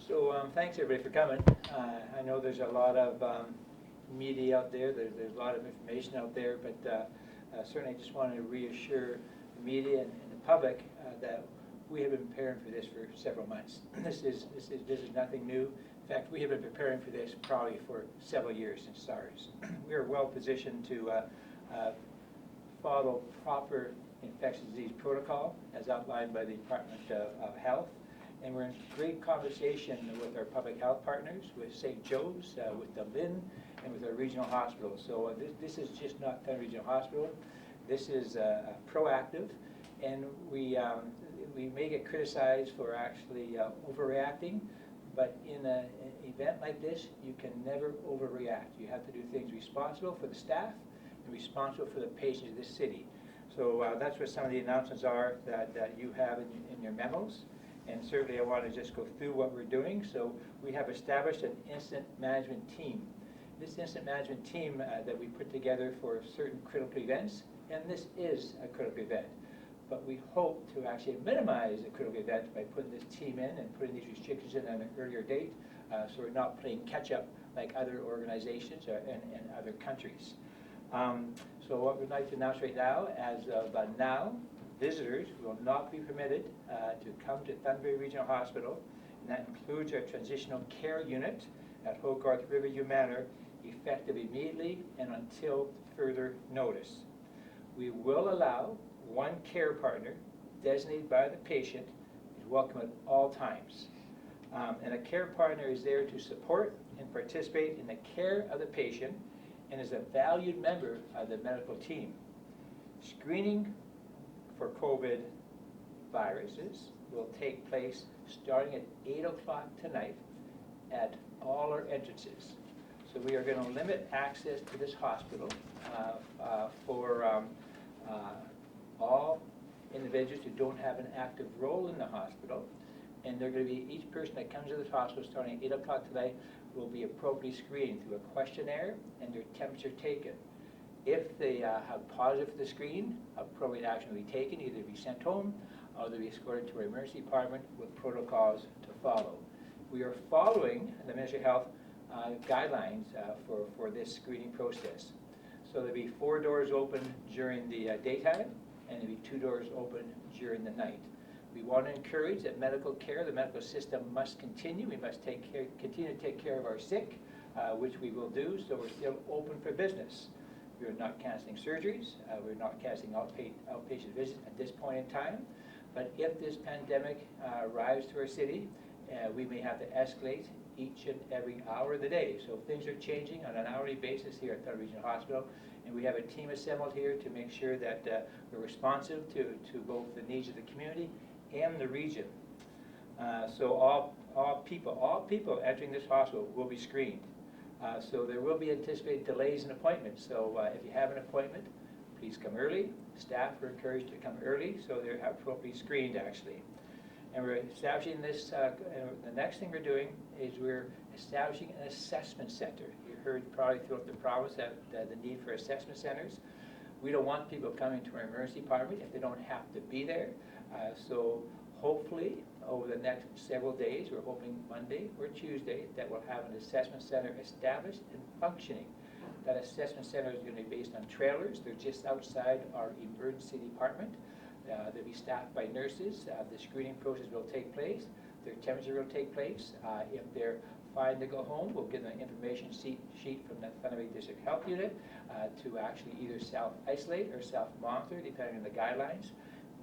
So thanks everybody for coming. I know there's a lot of media out there, there's a lot of information out there, but certainly I just want to reassure the media and the public that we have been preparing for this for several months. This is nothing new. In fact, we have been preparing for this probably for several years since SARS. We are well positioned to follow proper infectious disease protocol as outlined by the Department of Health. And we're in great conversation with our public health partners, with St. Joe's, with the LIN, and with our regional hospitals. So this is just not Thunder Regional Hospital. This is proactive, and we may get criticized for actually overreacting, but in an event like this, you can never overreact. You have to do things responsible for the staff and responsible for the patients of this city. So that's what some of the announcements are that you have in your memos. And certainly I want to just go through what we're doing. So we have established an incident management team. This incident management team that we put together for certain critical events, and this is a critical event. But we hope to actually minimize the critical event by putting this team in and putting these restrictions in on an earlier date, so we're not playing catch up like other organizations and other countries. So what we'd like to announce right now, as of now, visitors will not be permitted to come to Thunder Regional Hospital, and that includes our transitional care unit at Hogarth Riverview Manor, effective immediately and until further notice. We will allow one care partner designated by the patient is welcome at all times. And a care partner is there to support and participate in the care of the patient and is a valued member of the medical team. Screening for COVID viruses will take place starting at 8 o'clock tonight at all our entrances. So we are going to limit access to this hospital for all individuals who don't have an active role in the hospital. And they're going to be, each person that comes to this hospital starting at 8 o'clock tonight will be appropriately screened through a questionnaire and their temperature taken. If they have positive for the screen, appropriate action will be taken, either be sent home or they'll be escorted to our emergency department with protocols to follow. We are following the Ministry of Health guidelines for this screening process. So there'll be 4 doors open during the daytime, and there'll be 2 doors open during the night. We want to encourage that medical care, the medical system must continue. We must continue to take care of our sick, which we will do, so we're still open for business. We're not canceling surgeries. We're not canceling outpatient visits at this point in time. But if this pandemic arrives to our city, we may have to escalate each and every hour of the day. So things are changing on an hourly basis here at Thunder Regional Hospital, and we have a team assembled here to make sure that we're responsive to both the needs of the community and the region. So all people entering this hospital will be screened. So there will be anticipated delays in appointments. So if you have an appointment, please come early. Staff are encouraged to come early so they're appropriately screened actually. And we're establishing this, the next thing we're doing is we're establishing an assessment center. You heard probably throughout the province that the need for assessment centers. We don't want people coming to our emergency department if they don't have to be there. So hopefully over the next several days, we're hoping Monday or Tuesday, that we'll have an assessment center established and functioning. That assessment center is going to be based on trailers. They're just outside our emergency department. They'll be staffed by nurses. The screening process will take place. Their temperature will take place. If they're fine to go home, we'll get an information sheet from the Thunder Bay District Health Unit to actually either self-isolate or self-monitor, depending on the guidelines.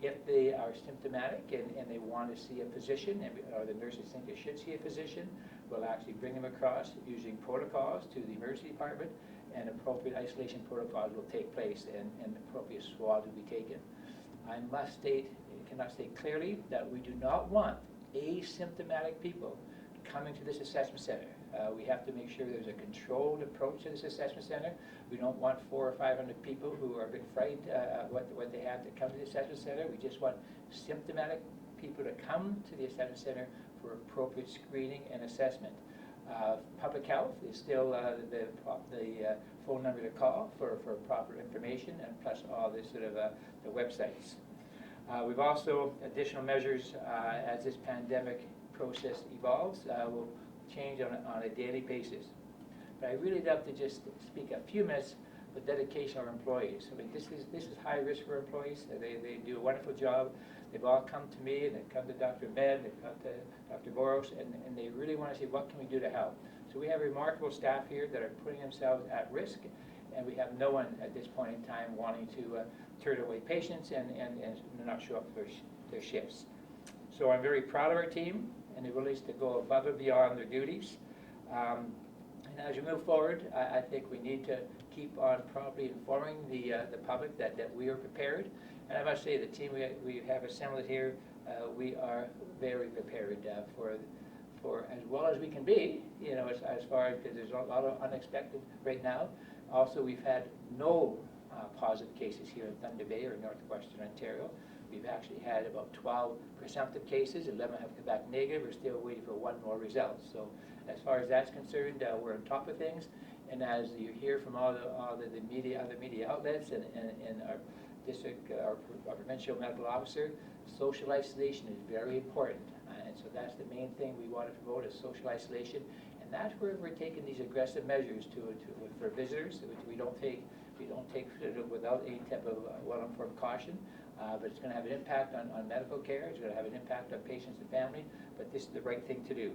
If they are symptomatic and they want to see a physician, or the nurses think they should see a physician, we'll actually bring them across using protocols to the emergency department, and appropriate isolation protocols will take place and appropriate swabs will be taken. I cannot state clearly that we do not want asymptomatic people coming to this assessment center. We have to make sure there's a controlled approach to this assessment center. We don't want 400 or 500 people who are a bit frightened what they have to come to the assessment center. We just want symptomatic people to come to the assessment center for appropriate screening and assessment. Public health is still the phone number to call for proper information, and plus all this sort of the websites. We've also additional measures as this pandemic process evolves, will change on a daily basis. But I really love to just speak a few minutes with dedication of our employees. I mean, this is high risk for employees. They do a wonderful job. They've all come to me, and they've come to Dr. Med, they've come to Dr. Boros, and they really want to see what can we do to help. So we have remarkable staff here that are putting themselves at risk, and we have no one at this point in time wanting to turn away patients and not show up for their shifts. So I'm very proud of our team and their willingness to go above and beyond their duties. And as we move forward, I think we need to keep on properly informing the public that we are prepared. And I must say, the team we have assembled here, we are very prepared for as well as we can be, you know, as far as, because there's a lot of unexpected right now. Also, we've had no positive cases here in Thunder Bay or northwestern Ontario. We've actually had about 12 presumptive cases, 11 have come back negative. We're still waiting for one more result. So as far as that's concerned, we're on top of things. And as you hear from all the media, other media outlets, and our district, our provincial medical officer, social isolation is very important. And so that's the main thing we want to promote, is social isolation. And that's where we're taking these aggressive measures for visitors, which we don't take without any type of well-informed caution. But it's going to have an impact on medical care. It's going to have an impact on patients and family. But this is the right thing to do.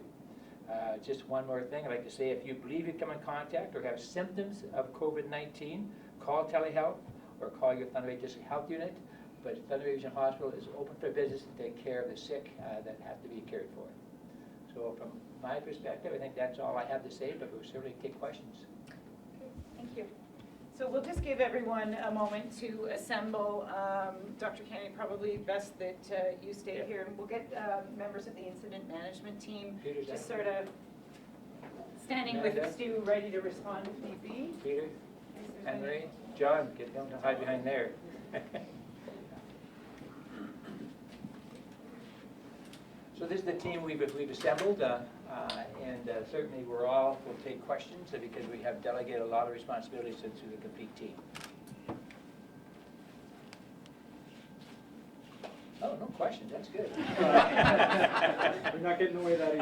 Just one more thing I'd like to say: if you believe you come in contact or have symptoms of COVID-19, call telehealth or call your Thunder Bay District Health Unit. But Thunder Bay Regional Hospital is open for business to take care of the sick that have to be cared for. So from my perspective, I think that's all I have to say, but we'll certainly take questions. Okay, thank you. So we'll just give everyone a moment to assemble. Dr. Kennedy, probably best that you stay here, and we'll get members of the incident management team just sort of standing with Stu, ready to respond if need be. Peter, Henry, John, get them to hide behind there. So this is the team we've assembled, and certainly we'll take questions because we have delegated a lot of responsibilities to the complete team. Oh, no questions, that's good. We're not getting away that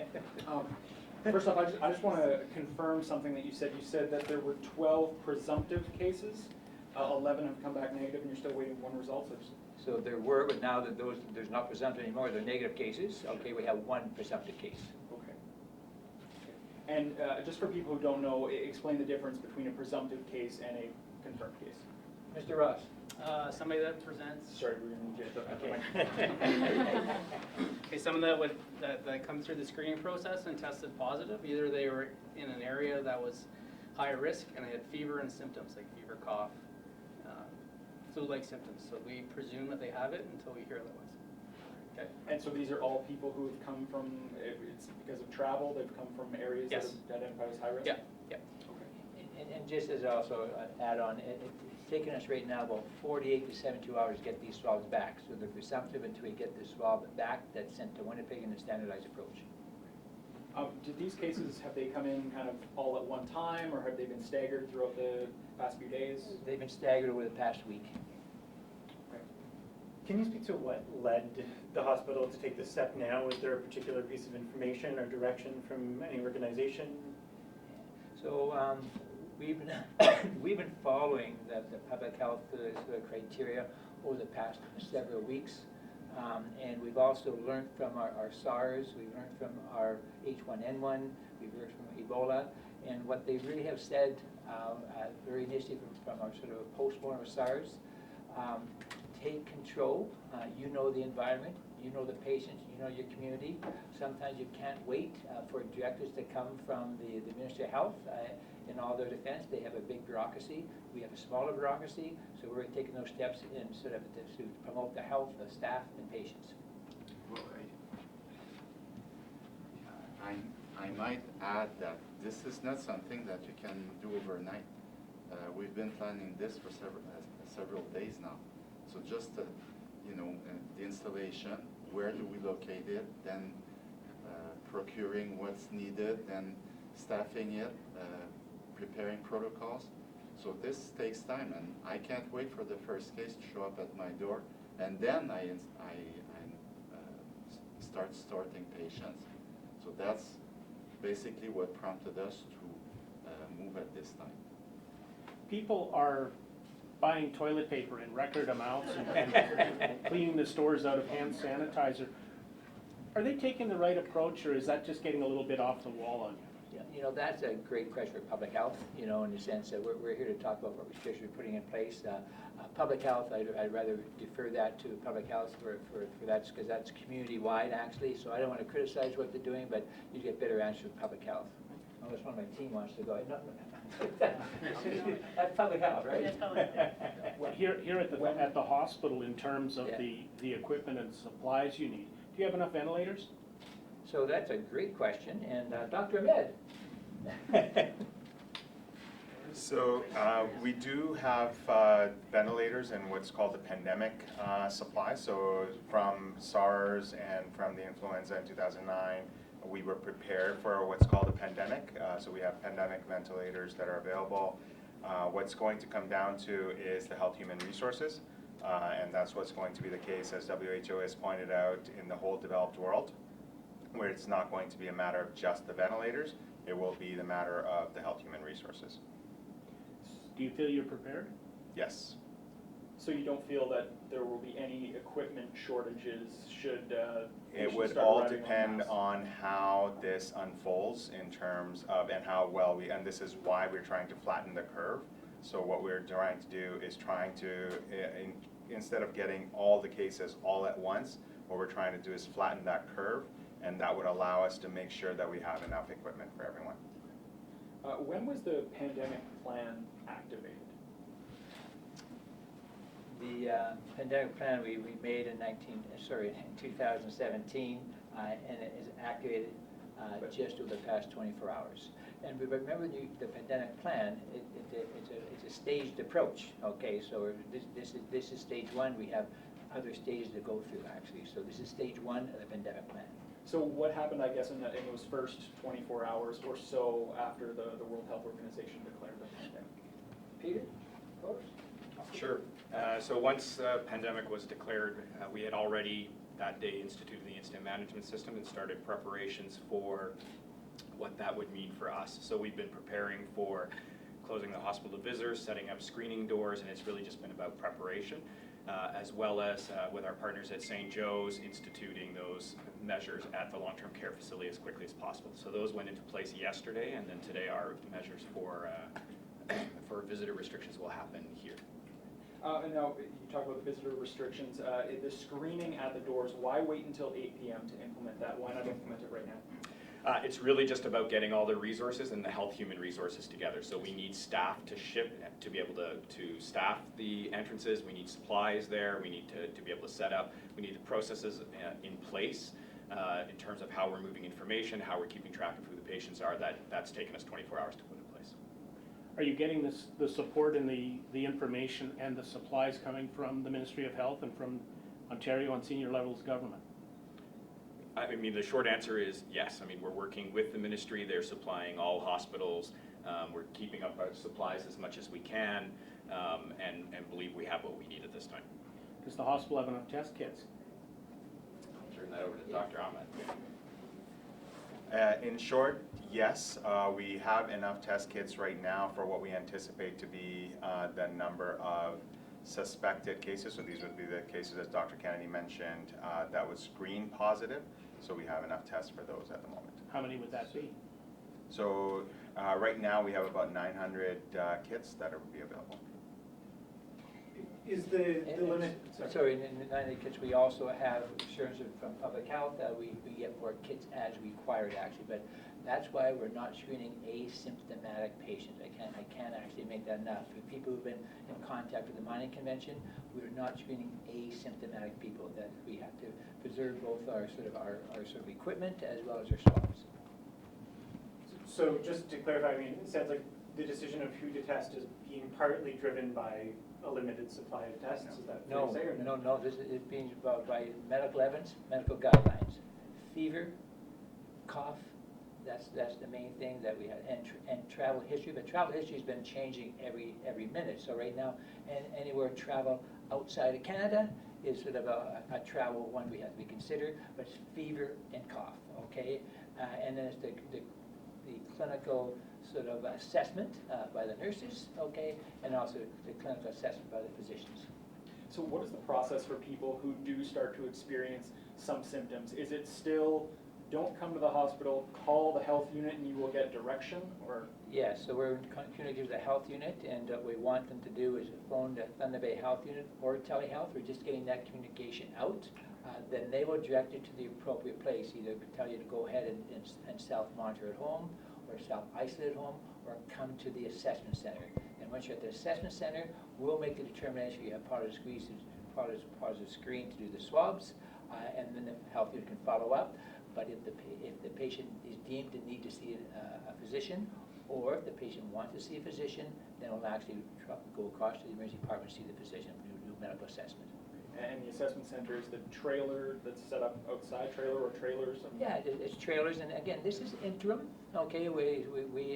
easy. First off, I just want to confirm something that you said. You said that there were 12 presumptive cases, 11 have come back negative, and you're still waiting for one result. So there were, but now that there's not presumptive anymore, they're negative cases. Okay, we have one presumptive case. Okay. And just for people who don't know, explain the difference between a presumptive case and a confirmed case. Mr. Ross. Somebody that presents. Sorry, we're going to get Okay, someone that come through the screening process and tested positive. Either they were in an area that was high risk and they had fever and symptoms like fever, cough, flu-like symptoms. So we presume that they have it until we hear otherwise. Okay. And so these are all people who have come from, it's because of travel, they've come from areas Yes. that are identified as high risk? Yeah, yeah. Okay. And just as also an add-on, it's taking us right now about 48 to 72 hours to get these swabs back. So they're presumptive until we get the swab back that's sent to Winnipeg in a standardized approach. Did these cases, have they come in kind of all at one time, or have they been staggered throughout the past few days? They've been staggered over the past week. Okay. Can you speak to what led the hospital to take this step now? Is there a particular piece of information or direction from any organization? So we've been following the public health criteria over the past several weeks. And we've also learned from our SARS, we've learned from our H1N1, we've learned from Ebola, and what they really have said very initially from our sort of post-mortem of SARS, take control. You know the environment, you know the patients, you know your community. Sometimes you can't wait for directives to come from the Ministry of Health. In all their defense, they have a big bureaucracy. We have a smaller bureaucracy, so we're taking those steps in sort of to promote the health of staff and patients. Well, I might add that this is not something that you can do overnight. We've been planning this for several days now. So just the installation, where do we locate it, then procuring what's needed, then staffing it, preparing protocols. So this takes time, and I can't wait for the first case to show up at my door, and then I start sorting patients. So that's basically what prompted us to move at this time. People are buying toilet paper in record amounts and cleaning the stores out of hand sanitizer. Are they taking the right approach, or is that just getting a little bit off the wall on you? Yeah, you know, that's a great question for public health, you know, in the sense that we're here to talk about what restrictions we're putting in place. Public health, I'd rather defer that to public health for that, because that's community-wide actually, so I don't want to criticize what they're doing, but you get better answers with public health. Unless one of my team wants to go, no. That's public health, right? That's public health. Well, here at the hospital, in terms of Yeah. the equipment and supplies you need, do you have enough ventilators? So that's a great question, and Dr. Ahmed. So we do have ventilators and what's called the pandemic supply. So from SARS and from the influenza in 2009, we were prepared for what's called a pandemic. So we have pandemic ventilators that are available. What's going to come down to is the health human resources. And that's what's going to be the case, as WHO has pointed out, in the whole developed world, where it's not going to be a matter of just the ventilators. It will be the matter of the health human resources. Do you feel you're prepared? Yes. So you don't feel that there will be any equipment shortages should It patients would start all arriving en depend masse? on how this unfolds in terms of, and how well and this is why we're trying to flatten the curve. So what we're trying to do is instead of getting all the cases all at once, what we're trying to do is flatten that curve, and that would allow us to make sure that we have enough equipment for everyone. When was the pandemic plan activated? The pandemic plan we made in 2017, and it is activated just over the past 24 hours. And remember the pandemic plan, it's a staged approach, okay? So this is stage one. We have other stages to go through, actually. So this is stage one of the pandemic plan. So what happened, I guess, in those first 24 hours or so after the World Health Organization declared the pandemic? Peter, of course. Sure. So once the pandemic was declared, we had already that day instituted the incident management system and started preparations for what that would mean for us. So we've been preparing for closing the hospital to visitors, setting up screening doors, and it's really just been about preparation, as well as with our partners at St. Joe's, instituting those measures at the long-term care facility as quickly as possible. So those went into place yesterday, and then today our measures for visitor restrictions will happen here. And now, you talk about the visitor restrictions, the screening at the doors, why wait until 8 p.m. to implement that? Why not implement it right now? It's really just about getting all the resources and the health human resources together. So we need staff to ship, to be able to staff the entrances. We need supplies there. We need to be able to set up. We need the processes in place in terms of how we're moving information, how we're keeping track of who the patients are. That's taken us 24 hours to put in place. Are you getting the support and the information and the supplies coming from the Ministry of Health and from Ontario on senior levels of government? I mean, the short answer is yes. I mean, we're working with the ministry. They're supplying all hospitals. We're keeping up our supplies as much as we can, and believe we have what we need at this time. Does the hospital have enough test kits? I'll turn that over to Dr. Ahmed. In short, yes, we have enough test kits right now for what we anticipate to be the number of suspected cases. So these would be the cases, as Dr. Kennedy mentioned, that was screened positive. So we have enough tests for those at the moment. How many would that be? So right now we have about 900 kits that will be available. Is the limit? Sorry, in the 90 kits, we also have assurance from public health that we get more kits as required, actually. But that's why we're not screening asymptomatic patients. I can't actually make that enough. For people who've been in contact with the mining convention, we're not screening asymptomatic people. That we have to preserve both our sort of equipment as well as our swabs. So just to clarify, I mean, it sounds like the decision of who to test is being partly driven by a limited supply of tests. Is that fair to say, or No. This is being by medical evidence, medical guidelines. Fever, cough. That's the main thing that we have, and travel history. But travel history has been changing every minute. So right now, and anywhere travel outside of Canada is sort of a travel one we have to be considered, but it's fever and cough, okay? And then it's the clinical sort of assessment by the nurses, okay? And also the clinical assessment by the physicians. So what is the process for people who do start to experience some symptoms? Is it still, don't come to the hospital, call the health unit and you will get direction, or? Yes, so we're in communication with the health unit, and what we want them to do is phone the Thunder Bay Health Unit or telehealth. We're just getting that communication out. Then they will direct you to the appropriate place, either tell you to go ahead and self-monitor at home, or self-isolate at home, or come to the assessment center. And once you're at the assessment center, we'll make the determination you have positive screen to do the swabs, and then the health unit can follow up. But if the patient is deemed to need to see a physician, or if the patient wants to see a physician, then we'll actually go across to the emergency department to see the physician and do medical assessment. And the assessment center is the trailer that's set up outside, trailer or trailers? Yeah, it's trailers, and again, this is interim, okay? We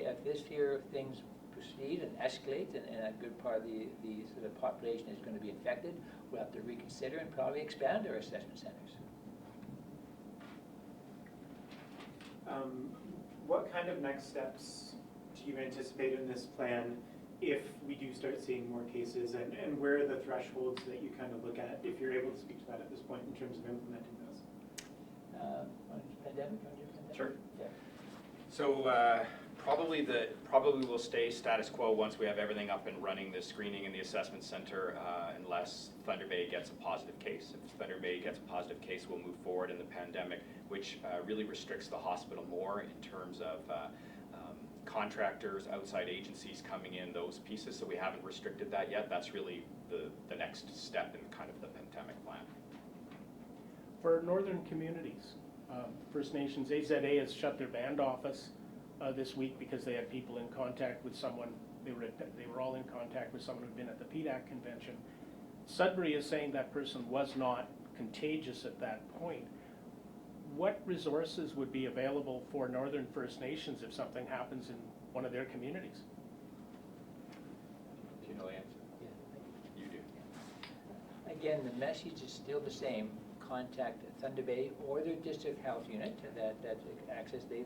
if this here things proceed and escalate, and a good part of the sort of population is going to be infected, we'll have to reconsider and probably expand our assessment centers. What kind of next steps do you anticipate in this plan if we do start seeing more cases, and where are the thresholds that you kind of look at, if you're able to speak to that at this point in terms of implementing those? Pandemic? Sure. Yeah. So probably will stay status quo once we have everything up and running, the screening in the assessment center, unless Thunder Bay gets a positive case. If Thunder Bay gets a positive case, we'll move forward in the pandemic, which really restricts the hospital more in terms of contractors, outside agencies coming in, those pieces. So we haven't restricted that yet. That's really the next step in kind of the pandemic plan. For northern communities, First Nations, AZA has shut their band office this week because they had people in contact with someone, they were all in contact with someone who'd been at the PDAC convention. Sudbury is saying that person was not contagious at that point. What resources would be available for Northern First Nations if something happens in one of their communities? Do you know the answer? Yeah. You do. Again, the message is still the same. Contact Thunder Bay or their district health unit that access the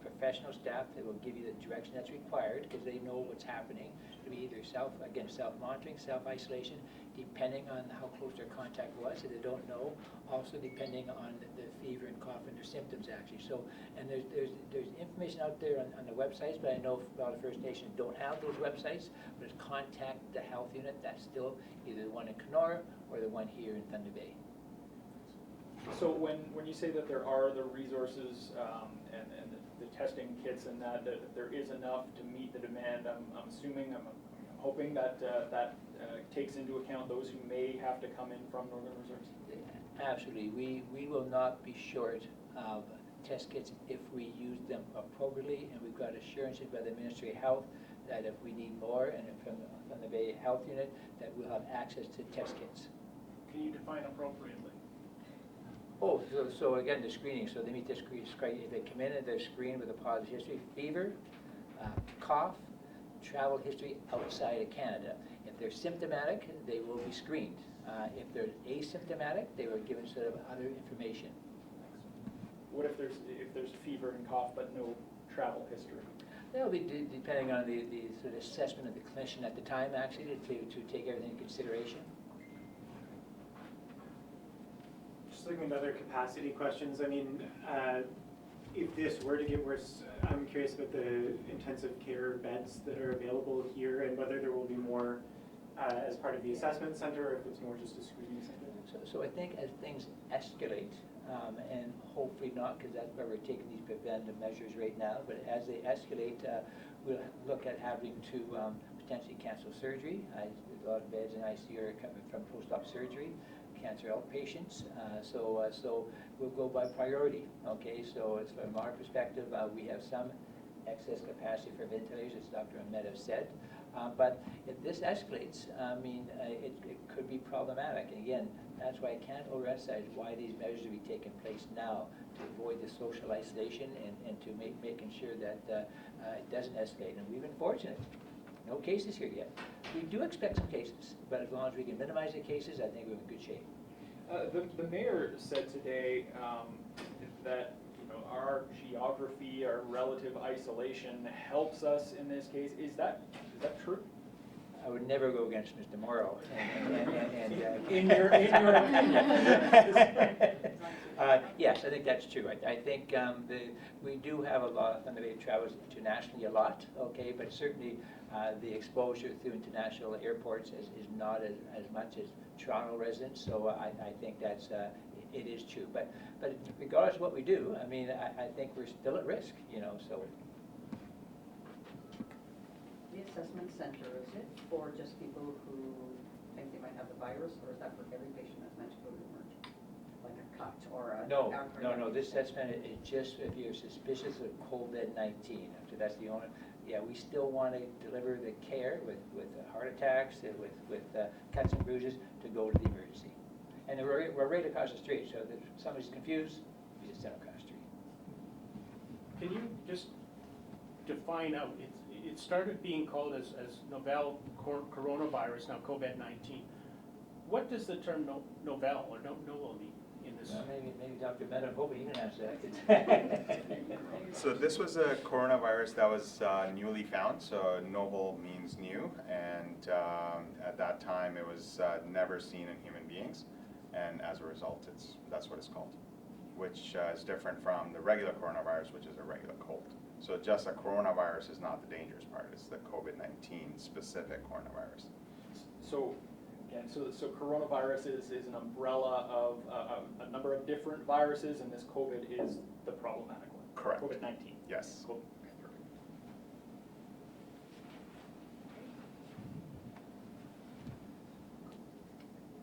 professional staff that will give you the direction that's required, because they know what's happening. It'll be either self-monitoring, self-isolation, depending on how close their contact was, if they don't know. Also depending on the fever and cough and their symptoms actually. So, and there's information out there on the websites, but I know a lot of First Nations don't have those websites. But it's contact the health unit. That's still either the one in Kenora or the one here in Thunder Bay. So when you say that there are the resources and the testing kits and that there is enough to meet the demand, I'm assuming, I'm hoping that that takes into account those who may have to come in from Northern Reserves? Absolutely. We will not be short of test kits if we use them appropriately, and we've got assurances by the Ministry of Health that if we need more, and from the Bay Health Unit, that we'll have access to test kits. Can you define appropriately? Oh, so again, the screening, so they meet the screen, if they come in and they're screened with a positive history, fever, cough, travel history outside of Canada. If they're symptomatic, they will be screened. If they're asymptomatic, they were given sort of other information. What if there's fever and cough but no travel history? That'll be depending on the sort of assessment of the clinician at the time, actually, to take everything into consideration. Just looking at other capacity questions, I mean, if this were to get worse, I'm curious about the intensive care beds that are available here and whether there will be more as part of the assessment center, or if it's more just a screening center. So I think as things escalate, and hopefully not, because that's why we're taking these preventive measures right now, but as they escalate, we'll look at having to potentially cancel surgery. A lot of beds in ICU are coming from post-op surgery, cancer outpatients, so we'll go by priority, okay? So it's from our perspective, we have some excess capacity for ventilators, as Dr. Ahmed has said, but if this escalates, I mean, it could be problematic. And again, that's why I can't overemphasize why these measures will be taking place now, to avoid the social isolation and to making sure that it doesn't escalate. And we've been fortunate. No cases here yet. We do expect some cases, but as long as we can minimize the cases, I think we're in good shape. The mayor said today that, you know, our geography, our relative isolation helps us in this case. Is that true? I would never go against Mr. Morrow. In your opinion? Yes, I think that's true. I think we do have a lot, Thunder Bay travels internationally a lot, okay, but certainly the exposure through international airports is not as much as Toronto residents, so I think that's, it is true. But regardless of what we do, I mean, I think we're still at risk, you know, so. The assessment center, is it for just people who think they might have the virus, or is that for every patient that's meant to go to emergency? Like a cut or a... No, this assessment is just if you're suspicious of COVID-19. So that's the only, yeah, we still want to deliver the care with heart attacks, with cuts and bruises to go to the emergency. And we're right across the street, so if somebody's confused, we just send them across the street. Can you just define out, it started being called as novel coronavirus, now COVID-19. What does the term novel or novel mean in this? Well, maybe Dr. Mehta, hoping you can answer that. So this was a coronavirus that was newly found, so novel means new, and at that time it was never seen in human beings, and as a result that's what it's called, which is different from the regular coronavirus, which is a regular cold. So just a coronavirus is not the dangerous part, it's the COVID-19 specific coronavirus. So, again, so coronavirus is an umbrella of a number of different viruses, and this COVID is the problematic one. Correct. COVID-19. Yes. Cool. Okay, perfect.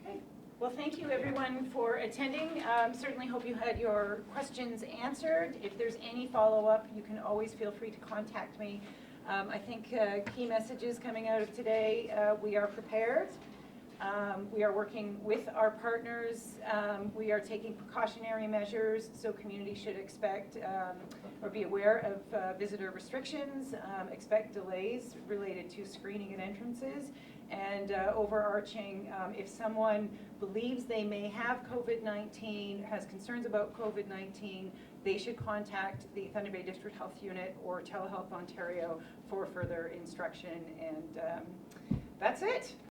Okay. Well, thank you everyone for attending. Certainly hope you had your questions answered. If there's any follow-up, you can always feel free to contact me. I think key messages coming out of today, we are prepared. We are working with our partners. We are taking precautionary measures, so community should expect or be aware of visitor restrictions, expect delays related to screening at entrances, and overarching, if someone believes they may have COVID-19, has concerns about COVID-19, they should contact the Thunder Bay District Health Unit or Telehealth Ontario for further instruction, and that's it.